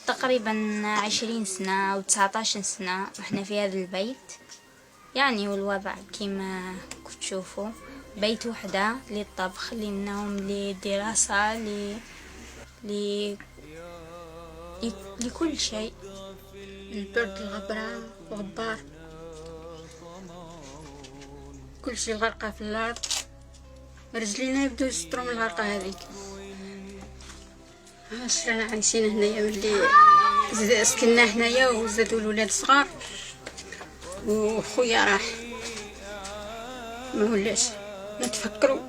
تقريبا 20 سنة أو 19 سنة احنا في هذا البيت، يعني والوضع كما تشوفوا بيت وحدة للطبخ للنوم للدراسة لكل شيء. البرد الغبار كل شيء غرقة في الأرض، رجلينا يبدو يسطروا من الغرقة هذيك. رانا عايشين هنايا ملي سكننا هنايا وزادوا الولاد صغار، وخويا راح ما ولاش نتفكروا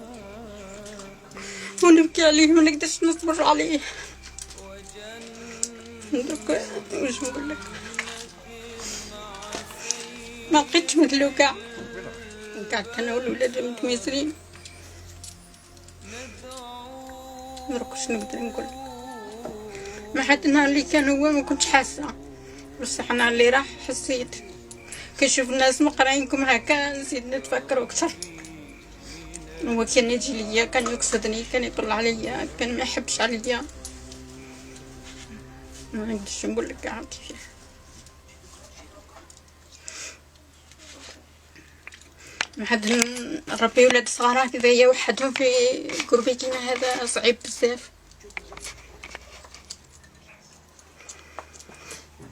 ونبكي عليه، ما نقدرش نصبر عليه. دوك واش نقول لك، ما لقيتش مثلو كاع انا والولاد متميزين، ما ركش نقدر نقول لك. ما حد النهار اللي كان هو ما كنتش حاسه، بصح النهار اللي راح حسيت. كنشوف الناس مقراينكم هكا نزيد نتفكر اكثر. هو كان يجي ليا، كان يقصدني، كان يطلع عليا، كان ما يحبش عليا، ما نقدرش نقول لك كاع كيفاه. ما حد نربي ولاد صغار كذايا وحدهم في قربي كيما هذا صعيب بزاف.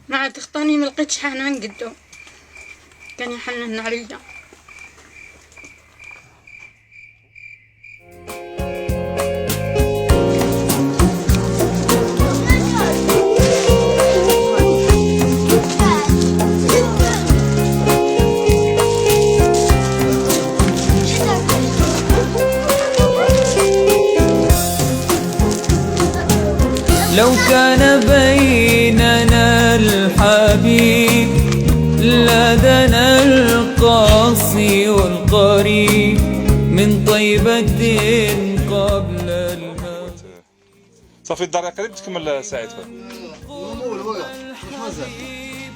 ما عاد خطاني، ما لقيتش حنا نقدو، كان يحنن عليا. لو كان بيننا الحبيب لدنا القاصي والقريب من طيبة قبل الموت. صافي الدار قريب تكمل ساعتها.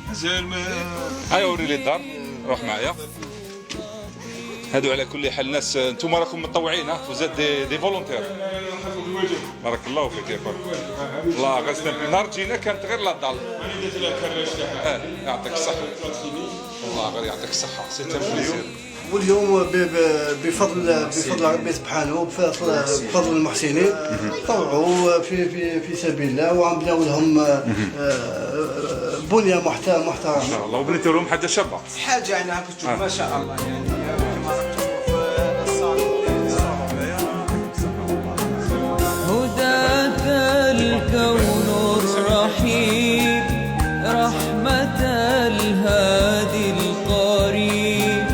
مازال هيا وري لي الدار، روح معايا. هادو على كل حال الناس نتوما راكم متطوعين وزاد دي فولونتير. بارك الله فيك يا خويا. الله غير نهار جينا كانت غير لا دال. يعطيك الصحة. الله غير يعطيك الصحة، سي تنفيذ. واليوم بفضل ربي سبحانه وبفضل المحسنين طوعوا في سبيل الله، وعملوا لهم بنية محترمة ما شاء الله، وبنيتوا لهم حاجة شابة. حاجة يعني هاك تشوف ما شاء الله يعني. هداك الكون الرحيم رحمة الهادي القريب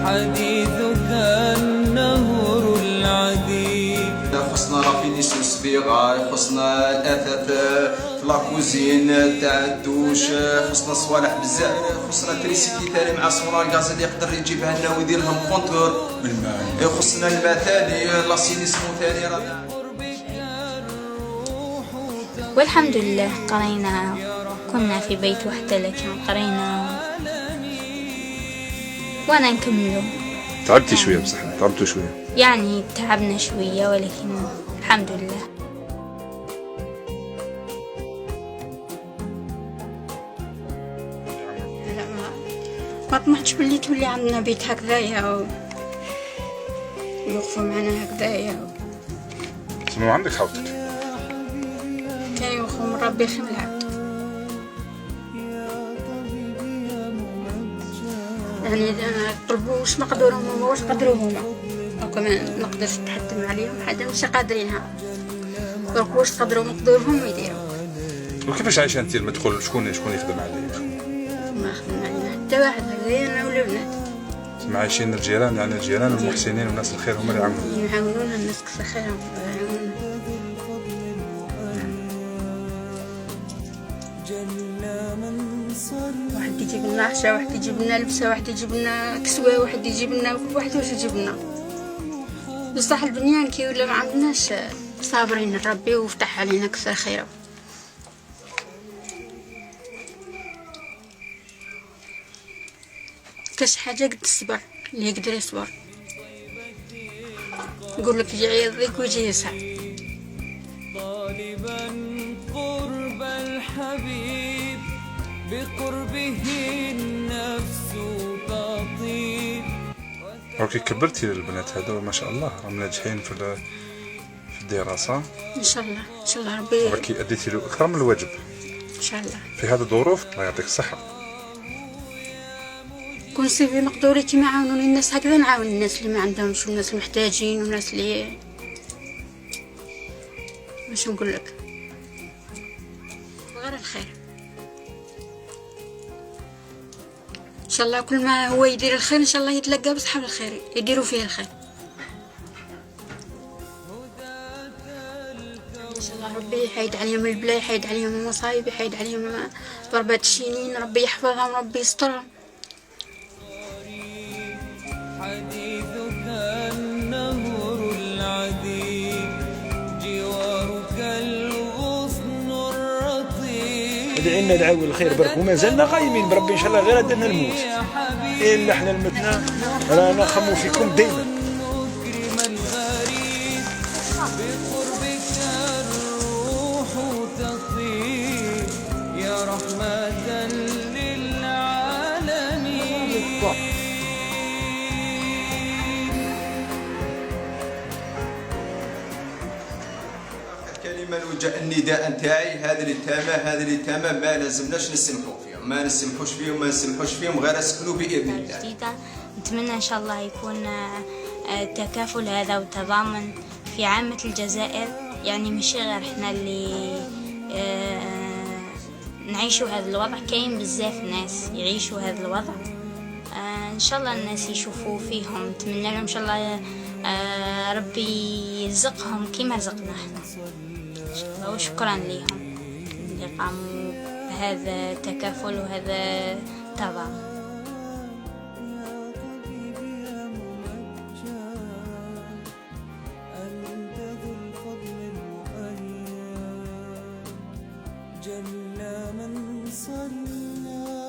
حديثك النهر العذيب. خصنا رافينيسيون صبيغة، خصنا الأثاث في لاكوزين تاع الدوش، خصنا صوالح بزاف، خصنا تريسيتي ثاني مع سولار غاز اللي يقدر يجيبها لنا ويدير لهم كونتور بالماء، خصنا الماء ثاني، لاسينيسمون ثاني. والحمد لله قرينا، كنا في بيت وحدة لكن قرينا وانا نكملو. تعبتي شوية بصح، تعبتوا شوية يعني تعبنا شوية ولكن الحمد لله. لا ما طمحتش باللي تولي عندنا بيت هكذايا ويوقفوا معنا هكذايا. شنو عندك حوتك؟ كان يوقفوا من ربي خير العبد. يعني طلبوا واش مقدورهم هما واش قدروا هما، هاكا ما نقدرش نتحكم عليهم، حاجه ماشي قادرينها، دونك واش قدروا مقدورهم يديروا. وكيفاش عايشة انت المدخول؟ شكون يخدم عليك؟ ما خدم علينا حتى واحد، هكذايا انا ولا بنات. مع عايشين الجيران، يعني الجيران والمحسنين والناس الخير هما اللي يعاونونا، الناس كثر خيرهم يعاونونا. واحد يجيب لنا عشاء، واحد يجيب لنا لبسه، واحد يجيب لنا كسوه، واحد يجيب لنا كل واحد واش يجيب لنا. بصح البنيان كي ولا ما عندناش صابرين ربي وفتح علينا كثر خيره. كاش حاجه قد الصبر اللي يقدر يصبر، يقول لك يجي يعيط لك ويجي يسعد. حبيب بقربه النفس تطيب. راكي كبرتي البنات هذو ما شاء الله راهم ناجحين في الدراسة ان شاء الله ان شاء الله ربي راكي اديتي له اكثر من الواجب ان شاء الله. في هذه الظروف. الله يعطيك الصحة. كون سيفي مقدوري كيما يعاونوني الناس هكذا نعاون الناس اللي ما عندهمش والناس المحتاجين والناس اللي باش نقول لك غير الخير. ان شاء الله كل ما هو يدير الخير ان شاء الله يتلقى بصحاب الخير يديروا فيه الخير. ان شاء الله ربي يحيد عليهم البلاء، يحيد عليهم المصايب، يحيد عليهم ضربات الشينين، ربي يحفظهم، ربي يسترهم. حديثك النهر العذيب جوارك الغصن الرطيب. ادعي لنا دعاوي الخير برك وما زلنا قايمين بربي ان شاء الله غير عندنا الموت الا احنا المتنا رانا نخمو فيكم ديما. مكرم الغريب بقربك الروح تطيب يا رحمة للعالمين. كلمة نوجه النداء نتاعي هذه اليتامى ما لازمناش نسمحوا فيهم، ما نسمحوش فيهم غير اسكنوا باذن الله. جديدة نتمنى إن شاء الله يكون التكافل هذا والتضامن في عامة الجزائر، يعني مش غير احنا اللي نعيشوا هذا الوضع، كاين بزاف ناس يعيشوا هذا الوضع. إن شاء الله الناس يشوفوا فيهم، نتمنى لهم إن شاء الله ربي يرزقهم كما رزقنا احنا إن شاء الله. وشكرا لهم اللي قاموا بهذا التكافل وهذا التضامن. جل من صلى